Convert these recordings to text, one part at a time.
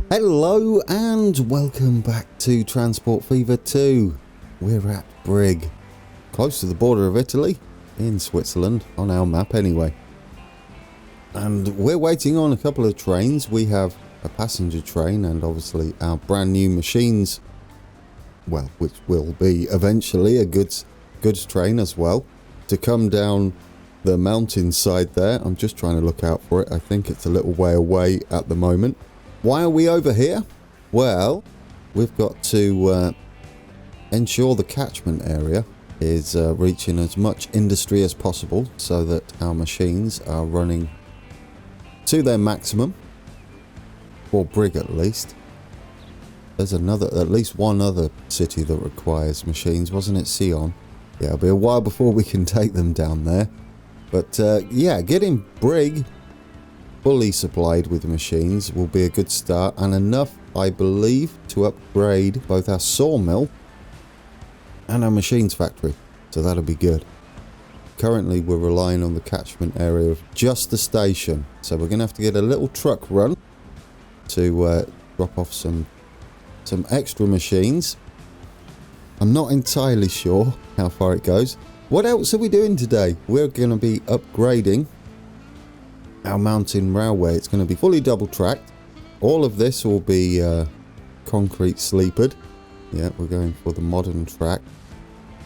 Hello and welcome back to Transport Fever 2. We're at Brig, close to the border of Italy, in Switzerland, on our map anyway. And we're waiting on a couple of trains. We have a passenger train and obviously our brand new machines, well, which will be eventually a goods train as well, to come down the mountainside there. I'm just trying to look out for it. I think it's a little way away at the moment. Why are we over here? Well, we've got to ensure the catchment area is reaching as much industry as possible so that our machines are running to their maximum, for Brig at least. There's at least one other city that requires machines, wasn't it? Sion. Yeah, it'll be a while before we can take them down there. But yeah, getting Brig fully supplied with machines will be a good start, and enough, I believe, to upgrade both our sawmill and our machines factory, so that'll be good. Currently we're relying on the catchment area of just the station, so we're gonna have to get a little truck run to drop off some extra machines. I'm not entirely sure how far it goes. What else are we doing today? We're gonna be upgrading our mountain railway. It's going to be fully double tracked. All of this will be concrete sleepered. Yeah, we're going for the modern track.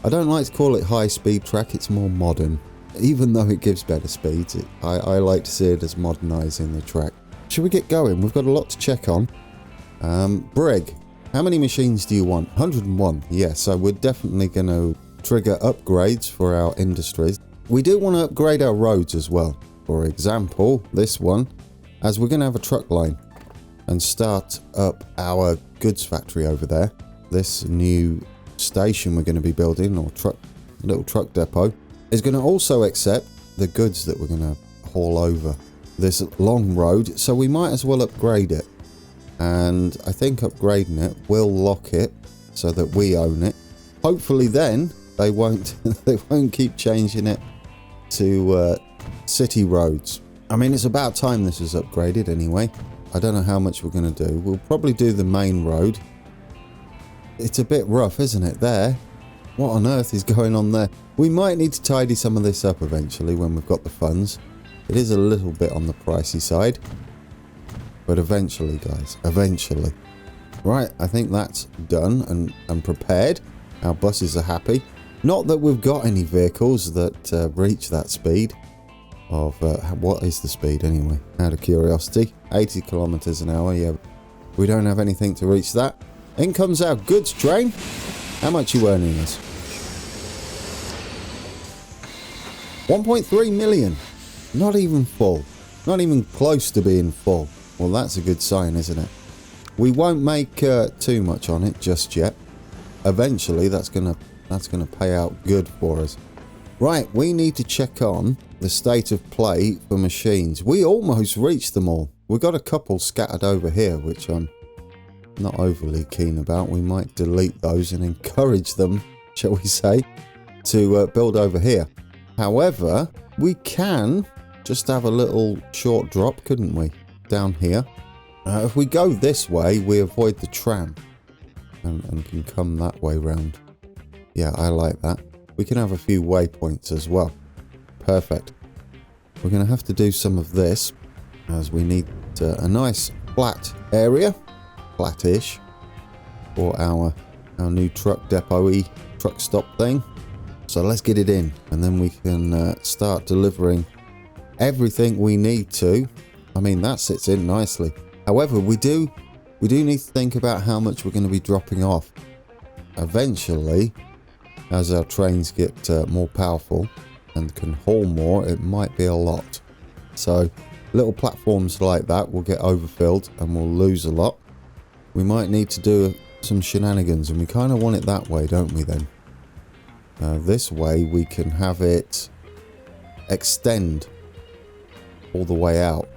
I don't like to call it high speed track, it's more modern. Even though it gives better speeds, I like to see it as modernising the track. Should we get going? We've got a lot to check on. Brig, how many machines do you want? 101. Yeah, so we're definitely going to trigger upgrades for our industries. We do want to upgrade our roads as well. For example, this one, as we're going to have a truck line and start up our goods factory over there. This new station we're going to be building, or little truck depot, is going to also accept the goods that we're going to haul over this long road, so we might as well upgrade it. And I think upgrading it will lock it so that we own it. Hopefully then they won't keep changing it to city roads. I mean, it's about time this is upgraded anyway. I don't know how much we're going to do. We'll probably do the main road. It's a bit rough, isn't it, there? What on earth is going on there? We might need to tidy some of this up eventually when we've got the funds. It is a little bit on the pricey side. But eventually, guys, eventually. Right, I think that's done and prepared. Our buses are happy. Not that we've got any vehicles that reach that speed. What is the speed anyway? Out of curiosity. 80 kilometers an hour. Yeah, we don't have anything to reach that. In comes our goods train. How much are you earning us? 1.3 million. Not even full. Not even close to being full. Well, that's a good sign, isn't it? We won't make too much on it just yet. Eventually, that's gonna pay out good for us. Right, we need to check on the state of play for machines. We almost reached them all. We've got a couple scattered over here, which I'm not overly keen about. We might delete those and encourage them, shall we say, to build over here. However, we can just have a little short drop, couldn't we? Down here. If we go this way, we avoid the tram and can come that way round. Yeah, I like that. We can have a few waypoints as well. Perfect. We're going to have to do some of this as we need a nice flat area, flattish, for our new truck depot-y truck stop thing. So let's get it in, and then we can start delivering everything we need to. I mean, that sits in nicely. However, we do need to think about how much we're going to be dropping off. Eventually, as our trains get more powerful and can haul more, it might be a lot. So little platforms like that will get overfilled and we'll lose a lot. We might need to do some shenanigans, and we kind of want it that way, don't we then? This way we can have it extend all the way out.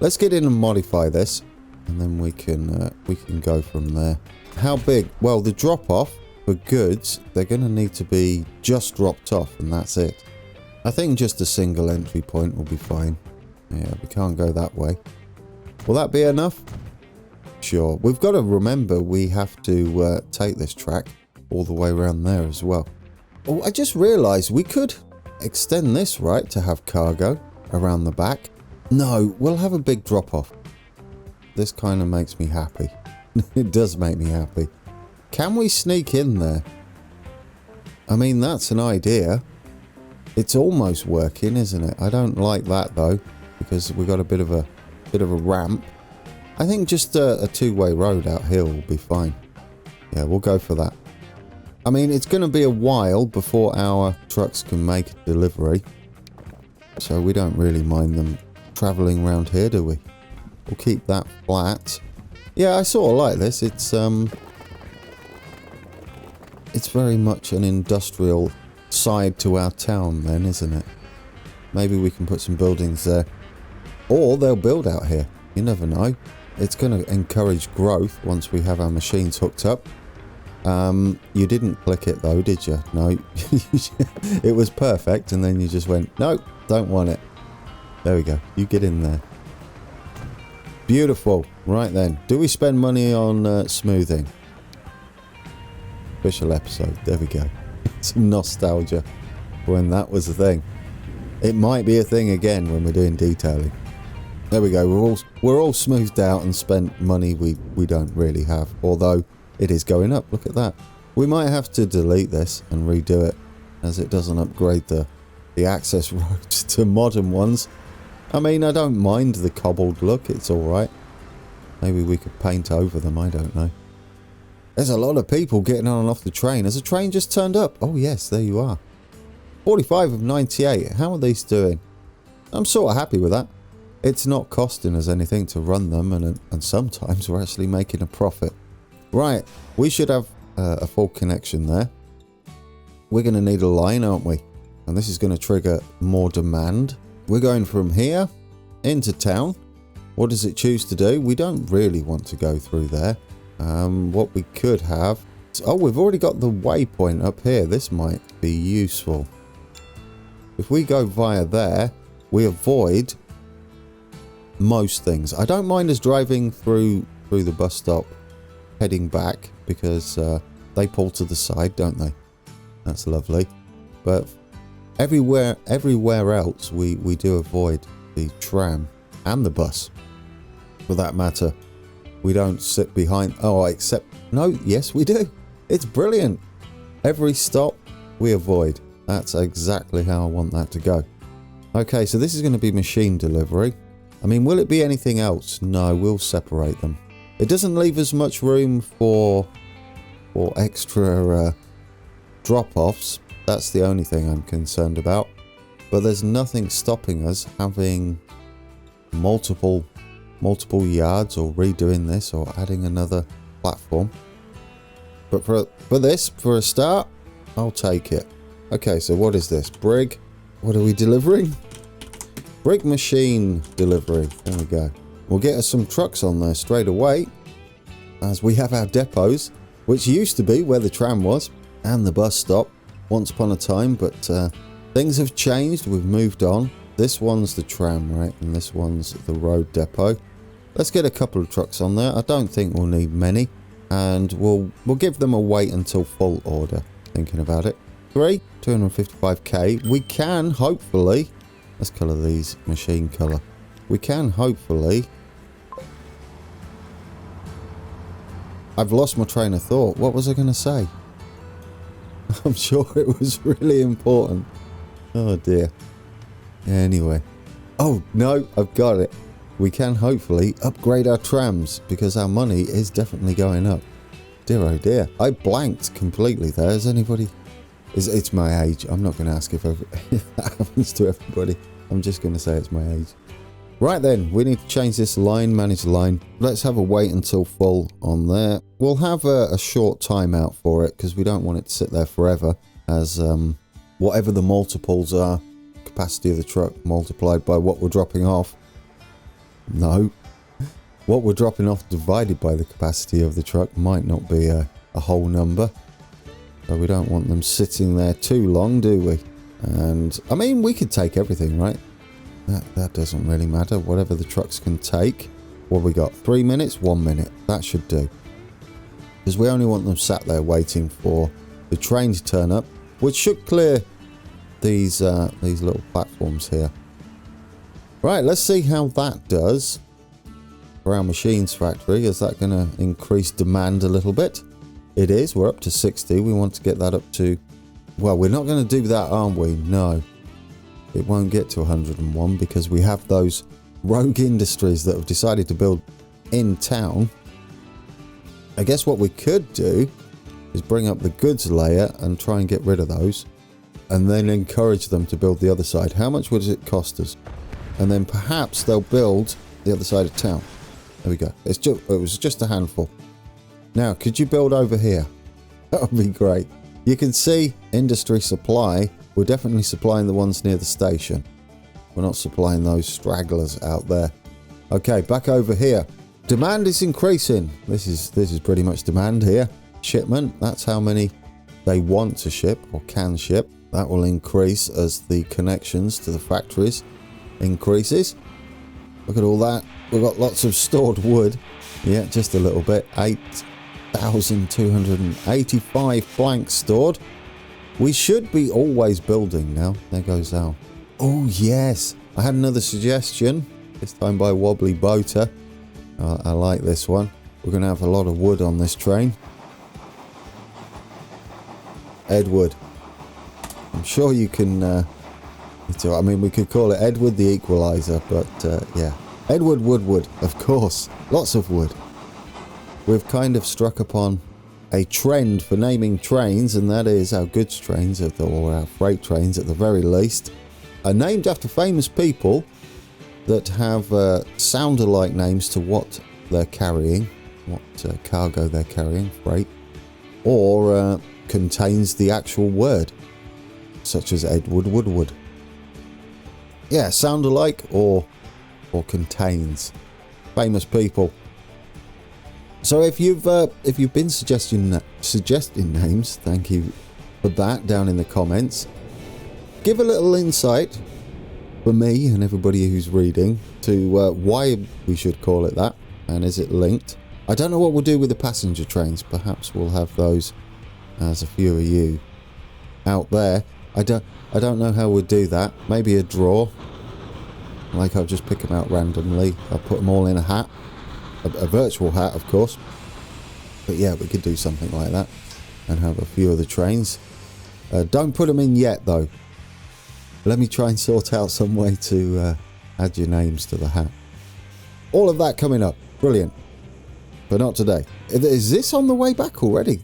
Let's get in and modify this, and then we can go from there. How big? Well, the drop off for goods, they're going to need to be just dropped off, and that's it. I think just a single entry point will be fine. Yeah, we can't go that way. Will that be enough? Sure. We've got to remember we have to take this track all the way around there as well. Oh, I just realised we could extend this, right, to have cargo around the back. No, we'll have a big drop-off. This kind of makes me happy. It does make me happy. Can we sneak in there? I mean, that's an idea. It's almost working, isn't it? I don't like that though, because we got a bit of a ramp. I think just a two-way road out here will be fine. Yeah, we'll go for that. I mean, it's going to be a while before our trucks can make a delivery, so we don't really mind them travelling around here, do we? We'll keep that flat. Yeah, I sort of like this. It's very much an industrial side to our town then, isn't it? Maybe we can put some buildings there. Or they'll build out here. You never know. It's going to encourage growth once we have our machines hooked up. You didn't click it though, did you? No. It was perfect and then you just went, no, don't want it. There we go. You get in there. Beautiful. Right then. Do we spend money on smoothing? Official episode. There we go. Some nostalgia when that was a thing. It might be a thing again when we're doing detailing. There we go. We're all smoothed out and spent money we don't really have. Although it is going up. Look at that. We might have to delete this and redo it, as it doesn't upgrade the access roads to modern ones. I mean, I don't mind the cobbled look. It's all right. Maybe we could paint over them. I don't know. There's a lot of people getting on and off the train. Has a train just turned up? Oh yes, there you are. 45 of 98. How are these doing? I'm sort of happy with that. It's not costing us anything to run them, and sometimes we're actually making a profit. Right, we should have a full connection there. We're going to need a line, aren't we? And this is going to trigger more demand. We're going from here into town. What does it choose to do? We don't really want to go through there. What we could have... Oh, we've already got the waypoint up here. This might be useful. If we go via there, we avoid most things. I don't mind us driving through the bus stop heading back, because they pull to the side, don't they? That's lovely. But everywhere else we do avoid the tram and the bus, for that matter. We don't sit behind... Oh, except... No, yes we do. It's brilliant. Every stop we avoid. That's exactly how I want that to go. Okay, so this is going to be machine delivery. I mean, will it be anything else? No, we'll separate them. It doesn't leave us much room for extra drop-offs. That's the only thing I'm concerned about. But there's nothing stopping us having multiple yards, or redoing this, or adding another platform. But for a start, I'll take it. Okay, so what is this? Brig. What are we delivering? Brig machine delivery. There we go. We'll get us some trucks on there straight away, as we have our depots, which used to be where the tram was and the bus stop once upon a time, but things have changed. We've moved on. This one's the tram, right? And this one's the road depot. Let's get a couple of trucks on there. I don't think we'll need many, and we'll give them a wait until full order. Thinking about it. 255k. We can hopefully... Let's colour these machine colour. We can hopefully... I've lost my train of thought. What was I going to say? I'm sure it was really important. Oh dear. Anyway. Oh no, I've got it. We can hopefully upgrade our trams, because our money is definitely going up. Dear oh dear. I blanked completely there. Is anybody... It's my age. I'm not going to ask if that happens to everybody. I'm just going to say it's my age. Right then, we need to change this line, manage line. Let's have a wait until full on there. We'll have a short timeout for it, because we don't want it to sit there forever, as whatever the multiples are, capacity of the truck multiplied by what we're dropping off. No. What we're dropping off divided by the capacity of the truck might not be a whole number. So we don't want them sitting there too long, do we? And, I mean, we could take everything, right? That doesn't really matter. Whatever the trucks can take. What have we got? 3 minutes? 1 minute. That should do. Because we only want them sat there waiting for the train to turn up, which should clear these little platforms here. Right, let's see how that does for our machines factory. Is that going to increase demand a little bit? It is. We're up to 60. We want to get that up to... Well, we're not going to do that, aren't we? No. It won't get to 101 because we have those rogue industries that have decided to build in town. I guess what we could do is bring up the goods layer and try and get rid of those, and then encourage them to build the other side. How much would it cost us? And then perhaps they'll build the other side of town. There we go. It was just a handful. Now, could you build over here? That would be great. You can see industry supply. We're definitely supplying the ones near the station. We're not supplying those stragglers out there. Okay, back over here. Demand is increasing. This is pretty much demand here. Shipment, that's how many they want to ship or can ship. That will increase as the connections to the factories increases. Look at all that. We've got lots of stored wood. Yeah, just a little bit. 8,285 planks stored. We should be always building now. There goes our... Oh, yes. I had another suggestion. This time by Wobbly Boater. I like this one. We're going to have a lot of wood on this train. Edward. I'm sure you can... I mean, we could call it Edward the Equalizer, but yeah. Edward Woodward, of course. Lots of wood. We've kind of struck upon a trend for naming trains, and that is our goods trains, or our freight trains at the very least, are named after famous people that have sound-alike names to what they're carrying, what cargo they're carrying, freight, or contains the actual word, such as Edward Woodward. Yeah, sound alike or contains famous people. So if you've been suggesting names, thank you for that down in the comments. Give a little insight for me and everybody who's reading to why we should call it that, and is it linked? I don't know what we'll do with the passenger trains. Perhaps we'll have those as a few of you out there. I don't know how we'll do that. Maybe a draw. Like I'll just pick them out randomly. I'll put them all in a hat. A virtual hat, of course. But yeah, we could do something like that and have a few of the trains. Don't put them in yet, though. Let me try and sort out some way to add your names to the hat. All of that coming up. Brilliant. But not today. Is this on the way back already?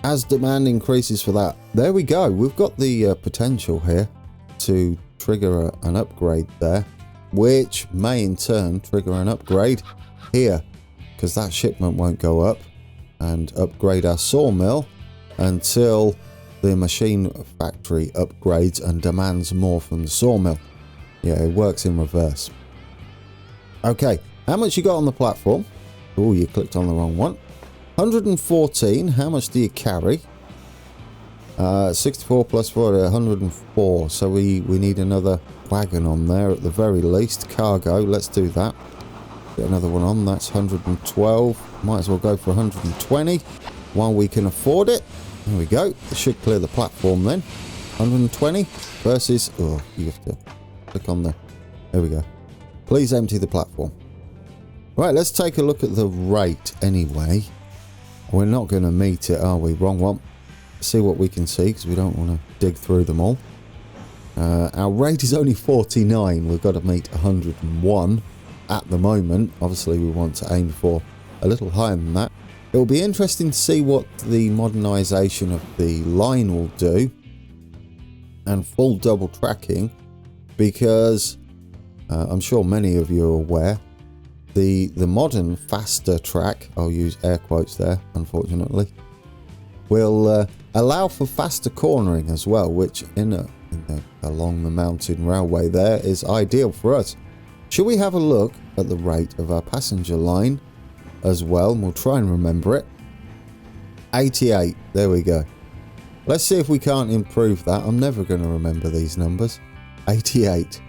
As demand increases for that. There we go. We've got the potential here to trigger an upgrade there, which may in turn trigger an upgrade here, because that shipment won't go up, and upgrade our sawmill until the machine factory upgrades and demands more from the sawmill. Yeah, it works in reverse. Okay, how much you got on the platform? Oh, you clicked on the wrong one. 114. How much do you carry? 64 plus 4, 104. So we need another wagon on there at the very least. Cargo, let's do that. Get another one on, that's 112. Might as well go for 120 while we can afford it. There we go. It should clear the platform then. 120 versus... Oh, you have to click on there. There we go. Please empty the platform. Right, let's take a look at the rate anyway. We're not going to meet it, are we? Wrong one. See what we can see, because we don't want to dig through them all. Our rate is only 49. We've got to meet 101 at the moment. Obviously, we want to aim for a little higher than that. It will be interesting to see what the modernisation of the line will do, and full double tracking, because I'm sure many of you are aware the modern faster track, I'll use air quotes there unfortunately, will allow for faster cornering as well, which along the mountain railway there is ideal for us. Should we have a look at the rate of our passenger line as well, and we'll try and remember it. 88, there we go. Let's see if we can't improve that. I'm never going to remember these numbers. 88.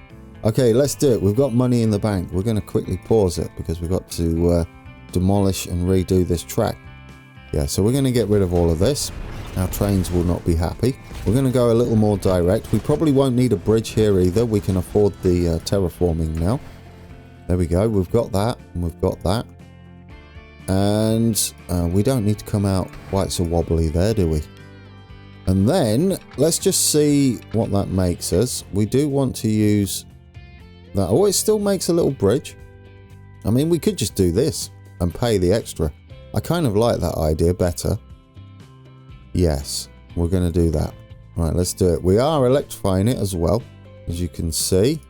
Okay, let's do it. We've got money in the bank. We're going to quickly pause it because we've got to demolish and redo this track. Yeah, so we're going to get rid of all of this. Our trains will not be happy. We're going to go a little more direct. We probably won't need a bridge here either. We can afford the terraforming now. There we go. We've got that and we've got that. And we don't need to come out quite so wobbly there, do we? And then let's just see what that makes us. We do want to use that. Oh, it still makes a little bridge. I mean, we could just do this and pay the extra. I kind of like that idea better. Yes, we're going to do that. Right, let's do it. We are electrifying it as well, as you can see.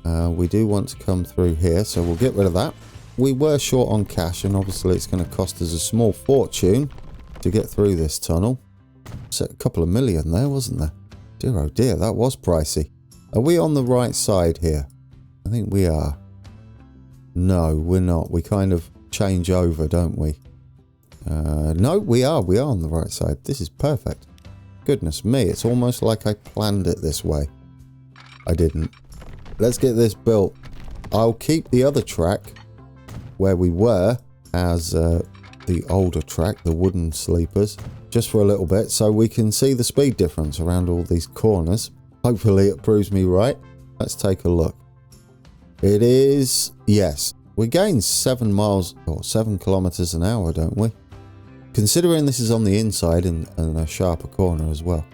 We do want to come through here, so we'll get rid of that. We were short on cash, and obviously it's going to cost us a small fortune to get through this tunnel. So a couple of million there, wasn't there? Dear oh dear, that was pricey. Are we on the right side here? I think we are. No, we're not. We kind of change over, don't we? No, we are. We are on the right side. This is perfect. Goodness me, it's almost like I planned it this way. I didn't. Let's get this built. I'll keep the other track where we were as the older track, the wooden sleepers, just for a little bit so we can see the speed difference around all these corners. Hopefully it proves me right. Let's take a look. It is, yes, we gain 7 miles or 7 kilometers an hour, don't we? Considering this is on the inside and a sharper corner as well.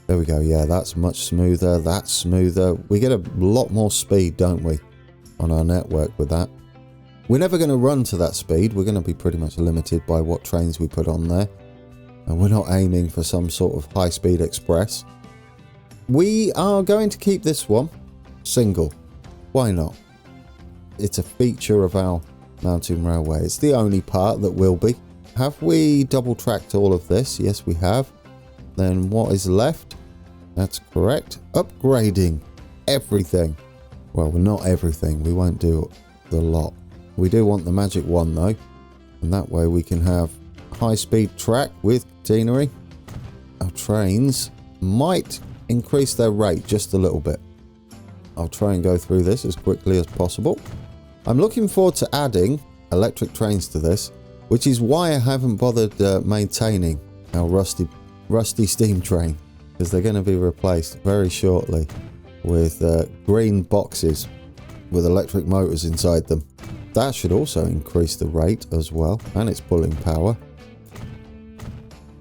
There we go. Yeah, that's much smoother. That's smoother. We get a lot more speed, don't we, on our network with that. We're never going to run to that speed. We're going to be pretty much limited by what trains we put on there. And we're not aiming for some sort of high-speed express. We are going to keep this one single. Why not? It's a feature of our mountain railway. It's the only part that will be. Have we double-tracked all of this? Yes, we have. Then what is left? That's correct. Upgrading everything. Well, not everything. We won't do the lot. We do want the magic one, though. And that way we can have high-speed track with catenary. Our trains might increase their rate just a little bit. I'll try and go through this as quickly as possible. I'm looking forward to adding electric trains to this, which is why I haven't bothered maintaining our rusty steam train, because they're going to be replaced very shortly with green boxes with electric motors inside them. That should also increase the rate as well, and it's pulling power.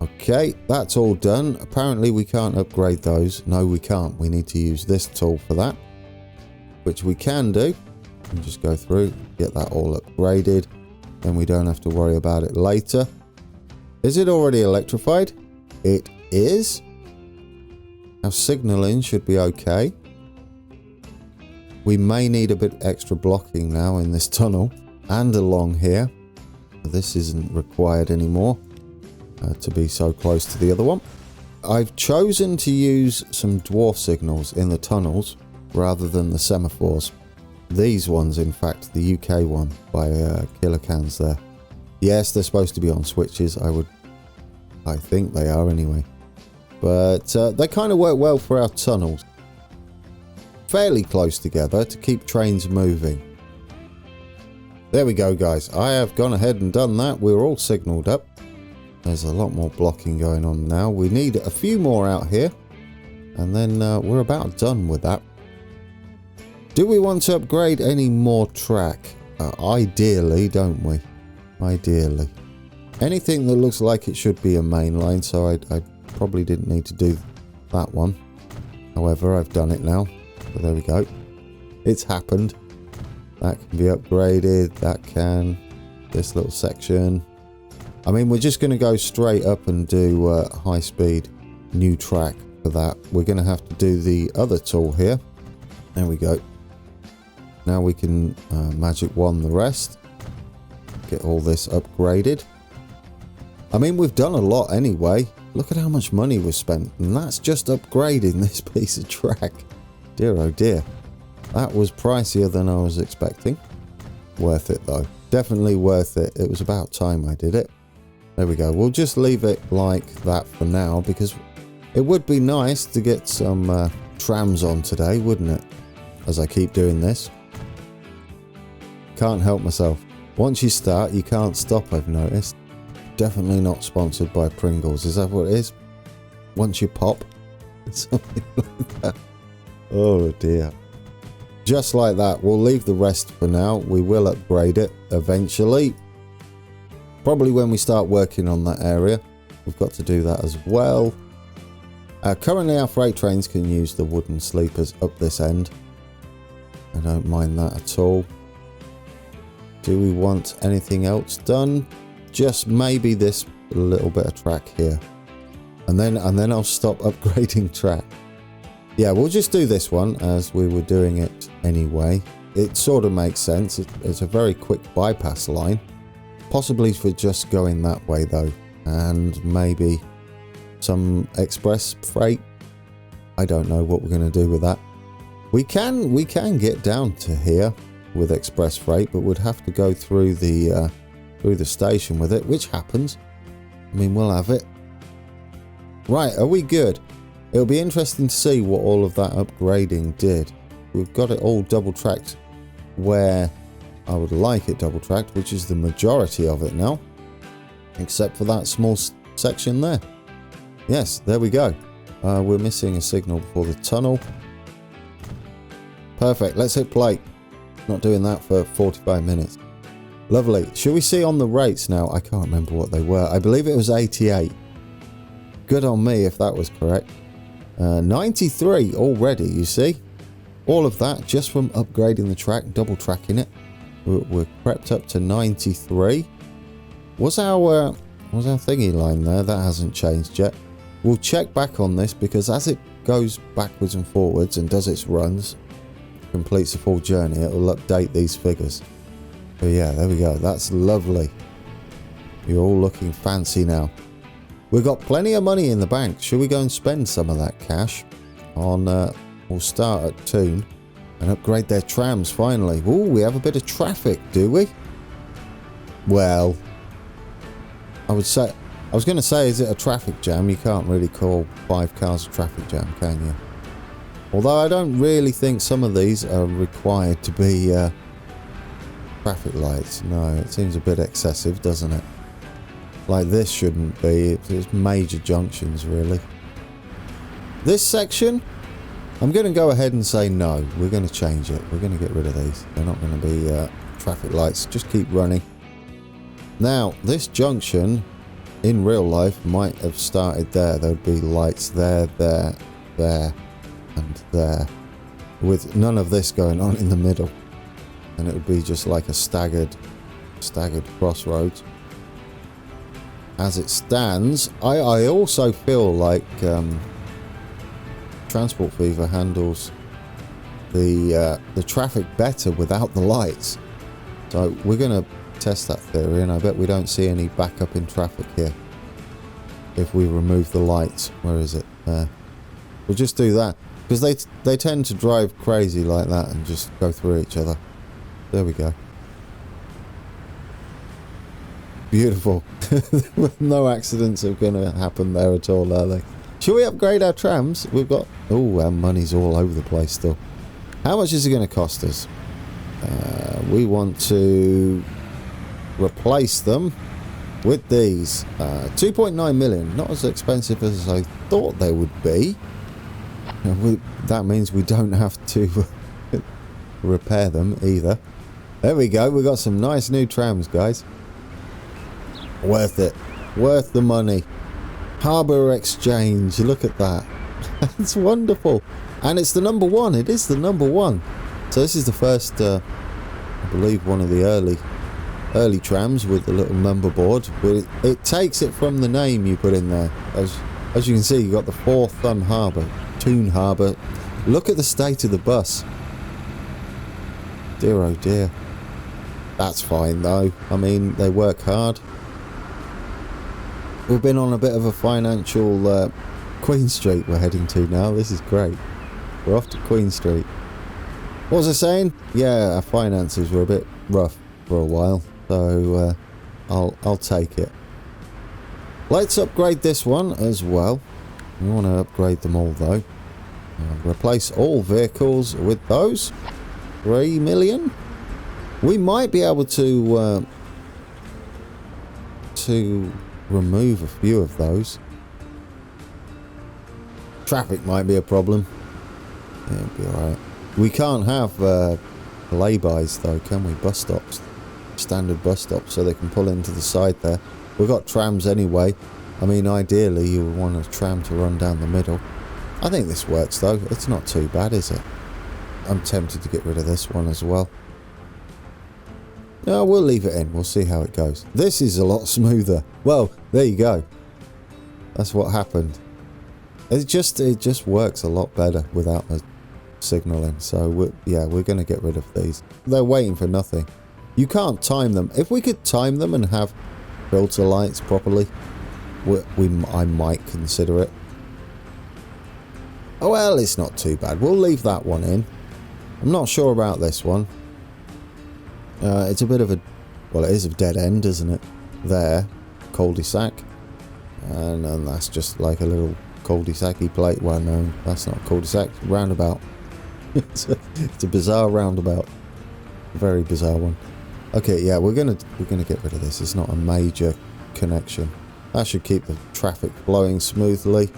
Okay, that's all done. Apparently we can't upgrade those. No, we can't. We need to use this tool for that, which we can do. And just go through, get that all upgraded. Then we don't have to worry about it later. Is it already electrified? It is. Our signaling should be okay. We may need a bit extra blocking now in this tunnel and along here. This isn't required anymore to be so close to the other one. I've chosen to use some dwarf signals in the tunnels rather than the semaphores. These ones, in fact, the UK one by Kilocans there. Yes, they're supposed to be on switches. I think they are anyway. But they kind of work well for our tunnels. Fairly close together to keep trains moving. There we go, guys. I have gone ahead and done that. We're all signalled up. There's a lot more blocking going on now. We need a few more out here. And then we're about done with that. Do we want to upgrade any more track? Ideally, don't we? Ideally. Anything that looks like it should be a main line, so I probably didn't need to do that one. However, I've done it now. So there we go. It's happened. That can be upgraded. That can. This little section. I mean, we're just going to go straight up and do high speed new track for that. We're going to have to do the other tool here. There we go. Now we can magic wand the rest. Get all this upgraded. I mean, we've done a lot anyway. Look at how much money we've spent. And that's just upgrading this piece of track. Dear oh dear. That was pricier than I was expecting. Worth it though. Definitely worth it. It was about time I did it. There we go. We'll just leave it like that for now, because it would be nice to get some trams on today, wouldn't it? as I keep doing this. Can't help myself. Once you start, you can't stop, I've noticed. Definitely not sponsored by Pringles. Is that what it is? Once you pop? Something like that. Oh dear. Just like that. We'll leave the rest for now. We will upgrade it eventually. Probably when we start working on that area. We've got to do that as well. Currently our freight trains can use the wooden sleepers up this end. I don't mind that at all. Do we want anything else done? Just maybe this little bit of track here. And then I'll stop upgrading track. Yeah, we'll just do this one as we were doing it anyway. It sort of makes sense. It's a very quick bypass line. Possibly for just going that way though. And maybe some express freight. I don't know what we're going to do with that. We can get down to here with express freight, but we'd have to go through the station with it, which happens. I mean, we'll have it. Right, are we good? It'll be interesting to see what all of that upgrading did. We've got it all double tracked where I would like it double tracked, which is the majority of it now, except for that small section there. Yes, there we go. We're missing a signal for the tunnel. Perfect, let's hit play. Not doing that for 45 minutes. Lovely. Should we see on the rates now? I can't remember what they were. I believe it was 88. Good on me if that was correct. 93 already, you see. All of that just from upgrading the track, double tracking it. We're crept up to 93. Was our thingy line there? That hasn't changed yet. We'll check back on this because as it goes backwards and forwards and does its runs, completes a full journey, it will update these figures. But yeah, there we go. That's lovely. You're all looking fancy now. We've got plenty of money in the bank. Should we go and spend some of that cash on... we'll start at Toon and upgrade their trams finally. Ooh, we have a bit of traffic, do we? Well, I was going to say, is it a traffic jam? You can't really call 5 cars a traffic jam, can you? Although I don't really think some of these are required to be traffic lights. No, it seems a bit excessive, doesn't it? Like this shouldn't be. It's major junctions, really. This section, I'm going to go ahead and say no. We're going to change it. We're going to get rid of these. They're not going to be traffic lights. Just keep running. Now, this junction, in real life, might have started there. There would be lights there, there, there, and there, with none of this going on in the middle. And it would be just like a staggered crossroads. As it stands, I also feel like Transport Fever handles the traffic better without the lights. So we're going to test that theory, and I bet we don't see any backup in traffic here if we remove the lights. Where is it? There. We'll just do that because they tend to drive crazy like that and just go through each other. There we go. Beautiful. No accidents are going to happen there at all, are they? Should we upgrade our trams? We've got... Oh, our money's all over the place still. How much is it going to cost us? We want to replace them with these. 2.9 million. Not as expensive as I thought they would be. That means we don't have to repair them either. There we go. We've got some nice new trams, guys. Worth it. Worth the money. Harbour Exchange. Look at that. It's wonderful. And it's the number one. It is the number one. So this is the first, I believe, one of the early trams with the little number board. But it takes it from the name you put in there. As you can see, you've got the 4th Thun Harbour. Toon Harbour. Look at the state of the bus. Dear oh dear. That's fine though. I mean, they work hard. We've been on a bit of a financial Queen Street we're heading to now. This is great. We're off to Queen Street. What was I saying? Yeah, our finances were a bit rough for a while, so I'll take it. Let's upgrade this one as well. We want to upgrade them all though. Replace all vehicles with those. 3 million. We might be able to remove a few of those. Traffic might be a problem. Yeah, it'll be alright. We can't have lay-bys though, can we? Bus stops. Standard bus stops, so they can pull into the side there. We've got trams anyway. I mean, ideally you would want a tram to run down the middle. I think this works though. It's not too bad, is it? I'm tempted to get rid of this one as well. No, we'll leave it in. We'll see how it goes. This is a lot smoother. Well, there you go. That's what happened. It just works a lot better without the signalling. So we're going to get rid of these. They're waiting for nothing. You can't time them. If we could time them and have filter lights properly, I might consider it. Oh well, it's not too bad. We'll leave that one in. I'm not sure about this one. It's a bit of a... Well, it is a dead end, isn't it? There. Cul-de-sac. And that's just like a little cul-de-sac-y plate. Well, no, that's not a cul-de-sac. Roundabout. It's a bizarre roundabout. A very bizarre one. Okay, yeah, we're gonna get rid of this. It's not a major connection. That should keep the traffic flowing smoothly.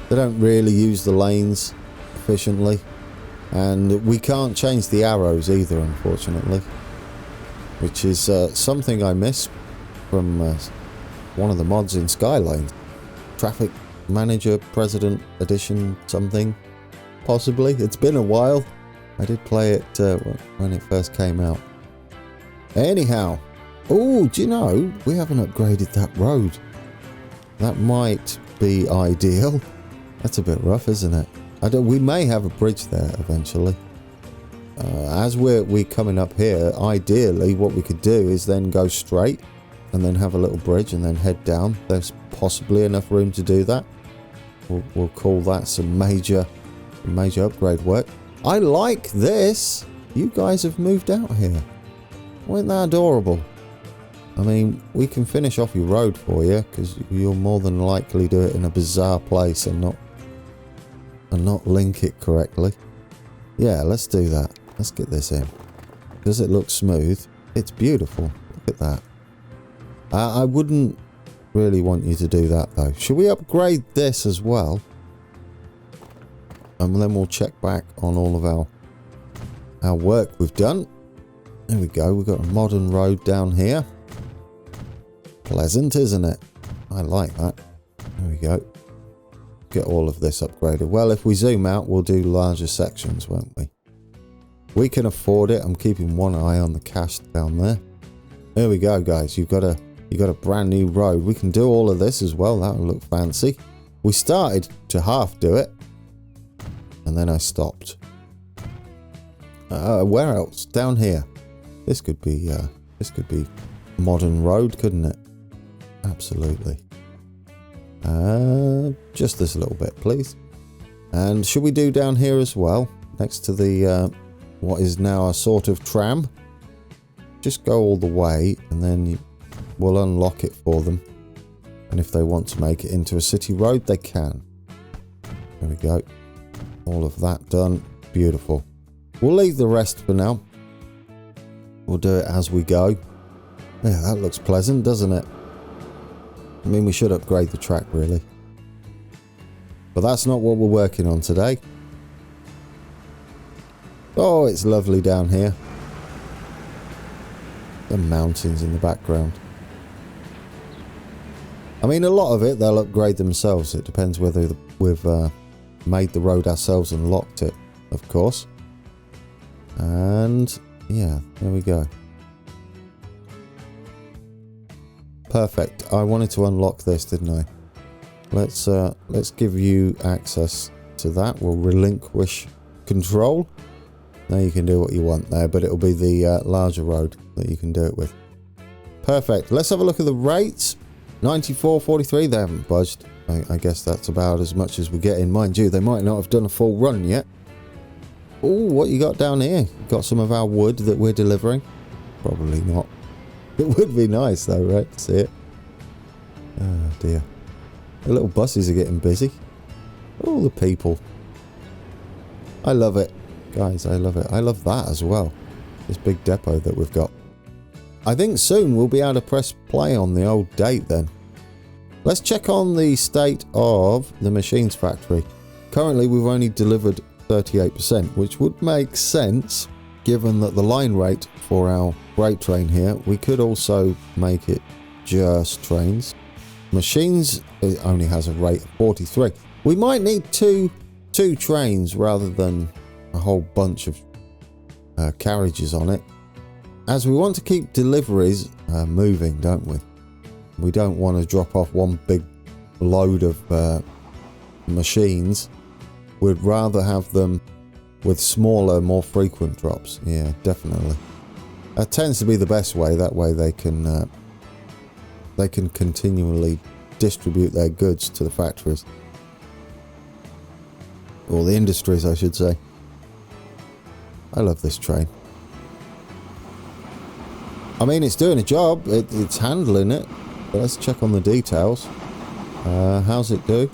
They don't really use the lanes efficiently. And we can't change the arrows either, unfortunately. Which is something I miss from one of the mods in Skyline. Traffic Manager President Edition something. Possibly. It's been a while. I did play it when it first came out. Anyhow. Oh, do you know, we haven't upgraded that road. That might be ideal. That's a bit rough, isn't it? We may have a bridge there eventually. As we're coming up here, ideally what we could do is then go straight and then have a little bridge and then head down. There's possibly enough room to do that. We'll call that some major upgrade work. I like this. You guys have moved out here. Wasn't that adorable? I mean, we can finish off your road for you because you'll more than likely do it in a bizarre place and not link it correctly. Yeah, let's do that. Let's get this in. Does it look smooth? It's beautiful. Look at that. I wouldn't really want you to do that though. Should we upgrade this as well? And then we'll check back on all of our work we've done. There we go. We've got a modern road down here. Pleasant, isn't it? I like that. There we go. Get all of this upgraded. Well, if we zoom out, we'll do larger sections, won't we? We can afford it. I'm keeping one eye on the cash down there. There we go, guys. You got a brand new road. We can do all of this as well. That will look fancy. We started to half do it, and then I stopped. Where else? Down here. This could be modern road, couldn't it? Absolutely. Just this little bit, please. And should we do down here as well, next to the what is now a sort of tram? Just go all the way, and then we'll unlock it for them. And if they want to make it into a city road, they can. There we go. All of that done. Beautiful. We'll leave the rest for now. We'll do it as we go. Yeah, that looks pleasant, doesn't it? I mean, we should upgrade the track, really. But that's not what we're working on today. Oh, it's lovely down here. The mountains in the background. I mean, a lot of it, they'll upgrade themselves. It depends whether we've made the road ourselves and locked it, of course. And, yeah, there we go. Perfect. I wanted to unlock this, didn't I? Let's give you access to that. We'll relinquish control. Now you can do what you want there, but it'll be the larger road that you can do it with. Perfect. Let's have a look at the rates. 94.43. They haven't budged. I guess that's about as much as we're getting. Mind you, they might not have done a full run yet. Oh, what you got down here? Got some of our wood that we're delivering? Probably not. It would be nice though, right, to see it. Oh dear. The little buses are getting busy. All the people. I love it. Guys, I love it. I love that as well. This big depot that we've got. I think soon we'll be able to press play on the old date then. Let's check on the state of the machines factory. Currently we've only delivered 38%, which would make sense given that the line rate for our freight train here, we could also make it just trains. Machines, it only has a rate of 43. We might need two trains rather than a whole bunch of carriages on it, as we want to keep deliveries moving, don't we? We don't want to drop off one big load of machines. We'd rather have them with smaller, more frequent drops. Yeah, definitely. That tends to be the best way. That way they can continually distribute their goods to the factories. Or the industries, I should say. I love this train. I mean, it's doing a job. It's handling it. But let's check on the details. How's it do?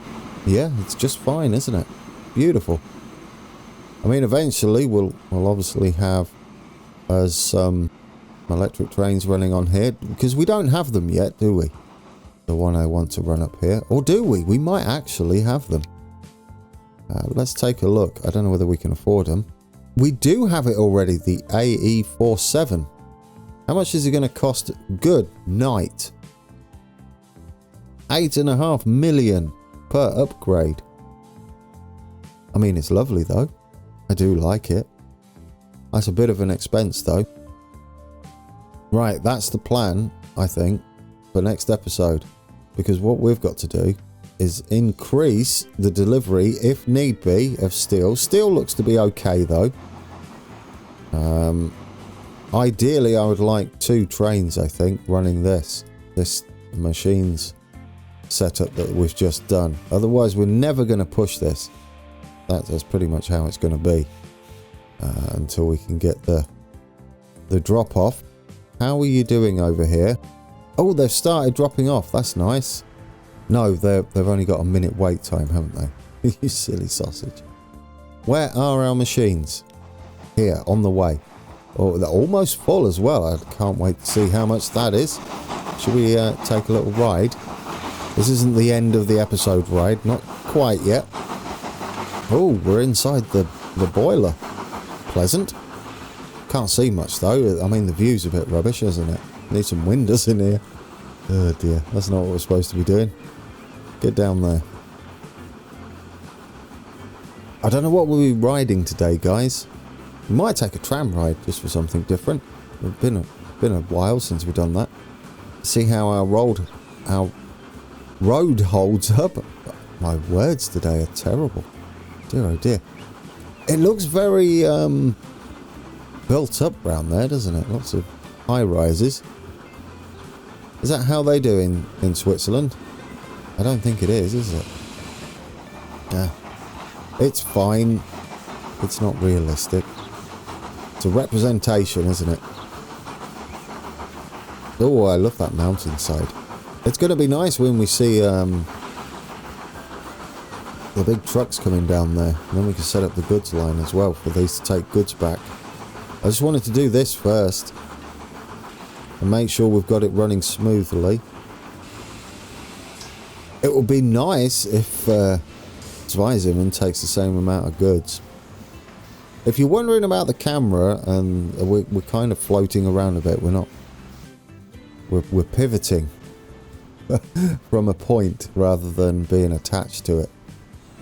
Yeah, it's just fine, isn't it? Beautiful. I mean, eventually we'll obviously have some electric trains running on here, because we don't have them yet, do we? The one I want to run up here. Or do we? We might actually have them. Let's take a look. I don't know whether we can afford them. We do have it already, the AE47. How much is it going to cost? Good night. 8.5 million per upgrade. I mean, it's lovely though. I do like it. That's a bit of an expense though. Right, that's the plan, I think, for next episode. Because what we've got to do is increase the delivery, if need be, of steel. Steel looks to be okay though. Ideally, I would like 2 trains, I think, running this machines setup that we've just done. Otherwise, we're never going to push this. That's pretty much how it's going to be until we can get the drop off. How are you doing over here? Oh, they've started dropping off. That's nice. No, they've only got a minute wait time, haven't they? You silly sausage. Where are our machines? Here, on the way. Oh, they're almost full as well. I can't wait to see how much that is. Should we take a little ride? This isn't the end of the episode ride. Not quite yet. Oh, we're inside the boiler. Pleasant. Can't see much though. I mean, the view's a bit rubbish, isn't it? Need some windows in here. Oh dear, that's not what we're supposed to be doing. Get down there. I don't know what we'll be riding today, guys. We might take a tram ride just for something different. It's been a while since we've done that. See how our road holds up. My words today are terrible. Dear oh dear. It looks very built up round there, doesn't it? Lots of high rises. Is that how they do in Switzerland? I don't think it is it? Yeah. It's fine. It's not realistic. It's a representation, isn't it? Oh, I love that mountainside. It's going to be nice when we see the big trucks coming down there. And then we can set up the goods line as well for these to take goods back. I just wanted to do this first and make sure we've got it running smoothly. It would be nice if Zweisimmen takes the same amount of goods. If you're wondering about the camera, and we're kind of floating around a bit, we're pivoting from a point rather than being attached to it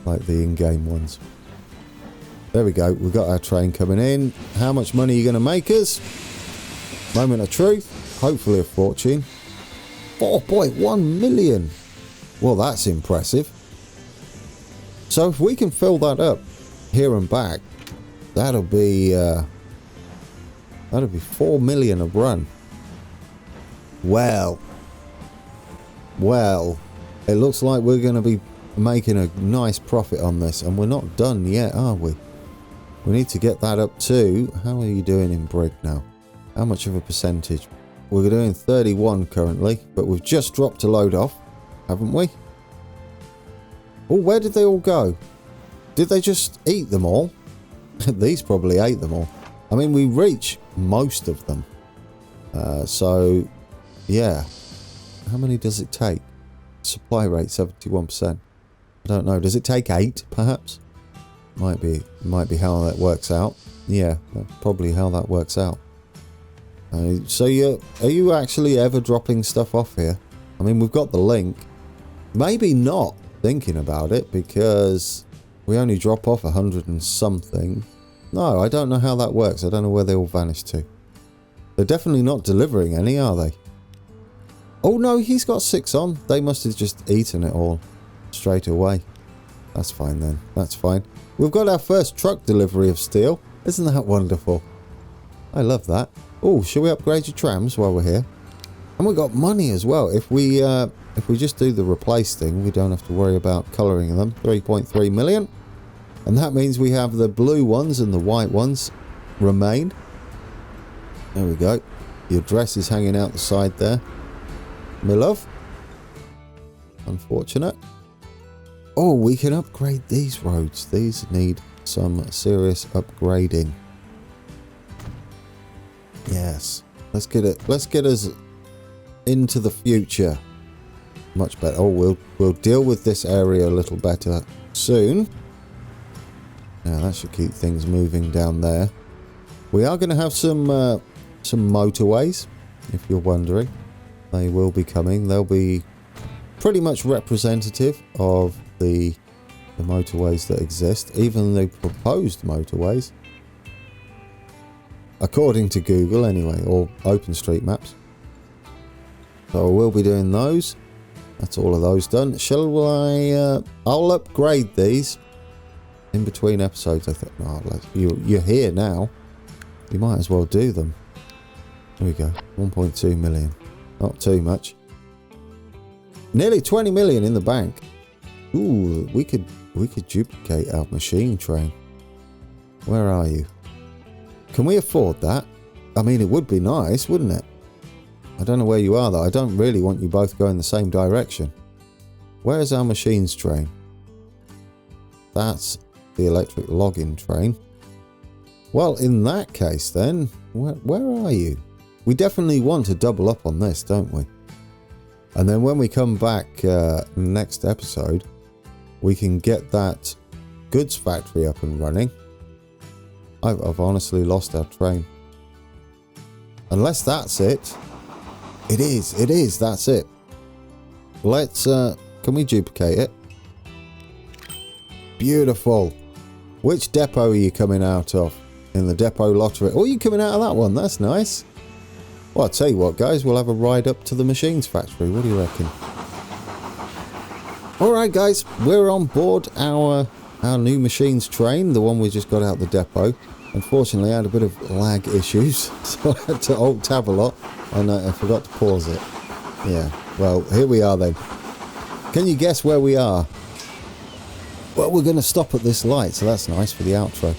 like the in-game ones. There we go, we've got our train coming in. How much money are you going to make us? Moment of truth, hopefully a fortune. 4.1 million. Well, that's impressive. So if we can fill that up here and back, that'll be 4 million a run. Well, it looks like we're going to be making a nice profit on this, and we're not done yet, are we? We need to get that up too. How are you doing in Brig now? How much of a percentage? We're doing 31 currently, but we've just dropped a load off, haven't we? Oh, where did they all go? Did they just eat them all? These probably ate them all. I mean, we reach most of them. So, yeah. How many does it take? Supply rate 71%. I don't know. Does it take 8, perhaps? Might be how that works out. Yeah, that's probably how that works out. So are you actually ever dropping stuff off here? I mean, we've got the link. Maybe not, thinking about it, because we only drop off 100 and something. No, I don't know how that works. I don't know where they all vanish to. They're definitely not delivering any, are they? Oh no, he's got 6 on. They must have just eaten it all straight away. That's fine then. That's fine. We've got our first truck delivery of steel. Isn't that wonderful? I love that. Oh, shall we upgrade your trams while we're here? And we've got money as well. If we just do the replace thing, we don't have to worry about colouring them. 3.3 million. And that means we have the blue ones and the white ones remain. There we go. Your dress is hanging out the side there, my love. Unfortunate. Oh, we can upgrade these roads. These need some serious upgrading. Yes. Let's get us into the future. Much better. Oh, we'll deal with this area a little better soon. Now that should keep things moving down there. We are going to have some motorways, if you're wondering. They will be coming. They'll be pretty much representative of the motorways that exist, even the proposed motorways, according to Google anyway, or OpenStreetMaps. So we'll be doing those. That's all of those done. Shall I? I'll upgrade these in between episodes. I think. No, you're here now. You might as well do them. There we go. 1.2 million. Not too much. Nearly 20 million in the bank. Ooh, we could duplicate our machine train. Where are you? Can we afford that? I mean, it would be nice, wouldn't it? I don't know where you are though. I don't really want you both going the same direction. Where is our machines train? That's the electric login train. Well, in that case then, where are you? We definitely want to double up on this, don't we? And then when we come back next episode, we can get that goods factory up and running. I've honestly lost our train. Unless that's it. It is, that's it. Let's, can we duplicate it? Beautiful. Which depot are you coming out of? In the depot lottery. Oh, you're coming out of that one, that's nice. Well, I'll tell you what, guys, we'll have a ride up to the machines factory. What do you reckon? Alright, guys, we're on board our new machines train, the one we just got out the depot. Unfortunately, I had a bit of lag issues, so I had to alt-tab a lot, and I forgot to pause it. Yeah, well, here we are then. Can you guess where we are? Well, we're going to stop at this light, so that's nice for the outro.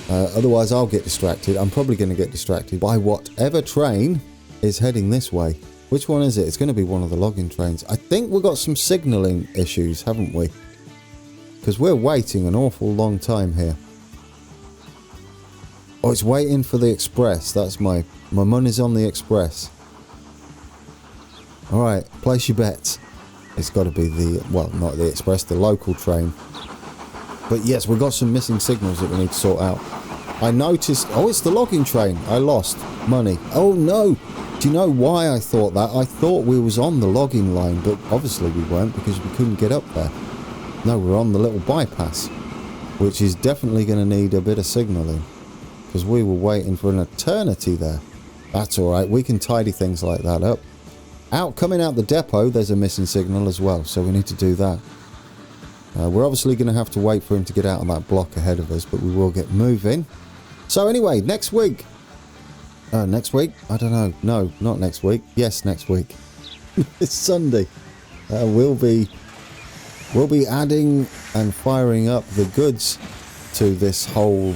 Otherwise, I'll get distracted. I'm probably going to get distracted by whatever train is heading this way. Which one is it? It's going to be one of the login trains. I think we've got some signalling issues, haven't we? Because we're waiting an awful long time here. Oh, it's waiting for the express. That's my money's on the express. Alright, place your bets. It's got to be the, well, not the express, the local train. But yes, we've got some missing signals that we need to sort out. I noticed, oh, it's the logging train. I lost money. Oh no! Do you know why I thought that? I thought we was on the logging line, but obviously we weren't because we couldn't get up there. No, we're on the little bypass, which is definitely going to need a bit of signalling because we were waiting for an eternity there. That's alright, we can tidy things like that up. Coming out the depot, there's a missing signal as well, so we need to do that. We're obviously going to have to wait for him to get out of that block ahead of us, but we will get moving. So anyway, next week. Next week? I don't know. No, not next week. Yes, next week. It's Sunday. We'll be adding and firing up the goods to this whole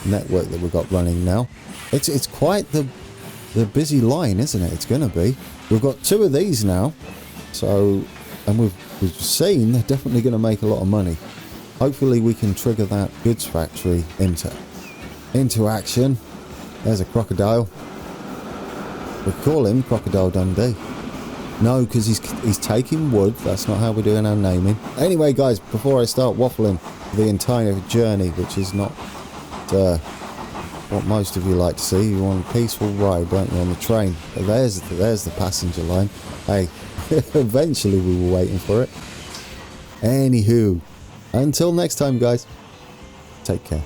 network that we've got running now. It's quite the busy line, isn't it? It's going to be. We've got 2 of these now, so, and we've seen they're definitely going to make a lot of money. hopefully we can trigger that goods factory into action. There's a crocodile. We call him Crocodile Dundee. No, because he's taking wood. That's not how we're doing our naming. Anyway, guys, before I start waffling the entire journey, which is not what most of you like to see, you want a peaceful ride, don't you, on the train? But there's the passenger line. Hey, eventually we were waiting for it. Anywho, until next time, guys, take care.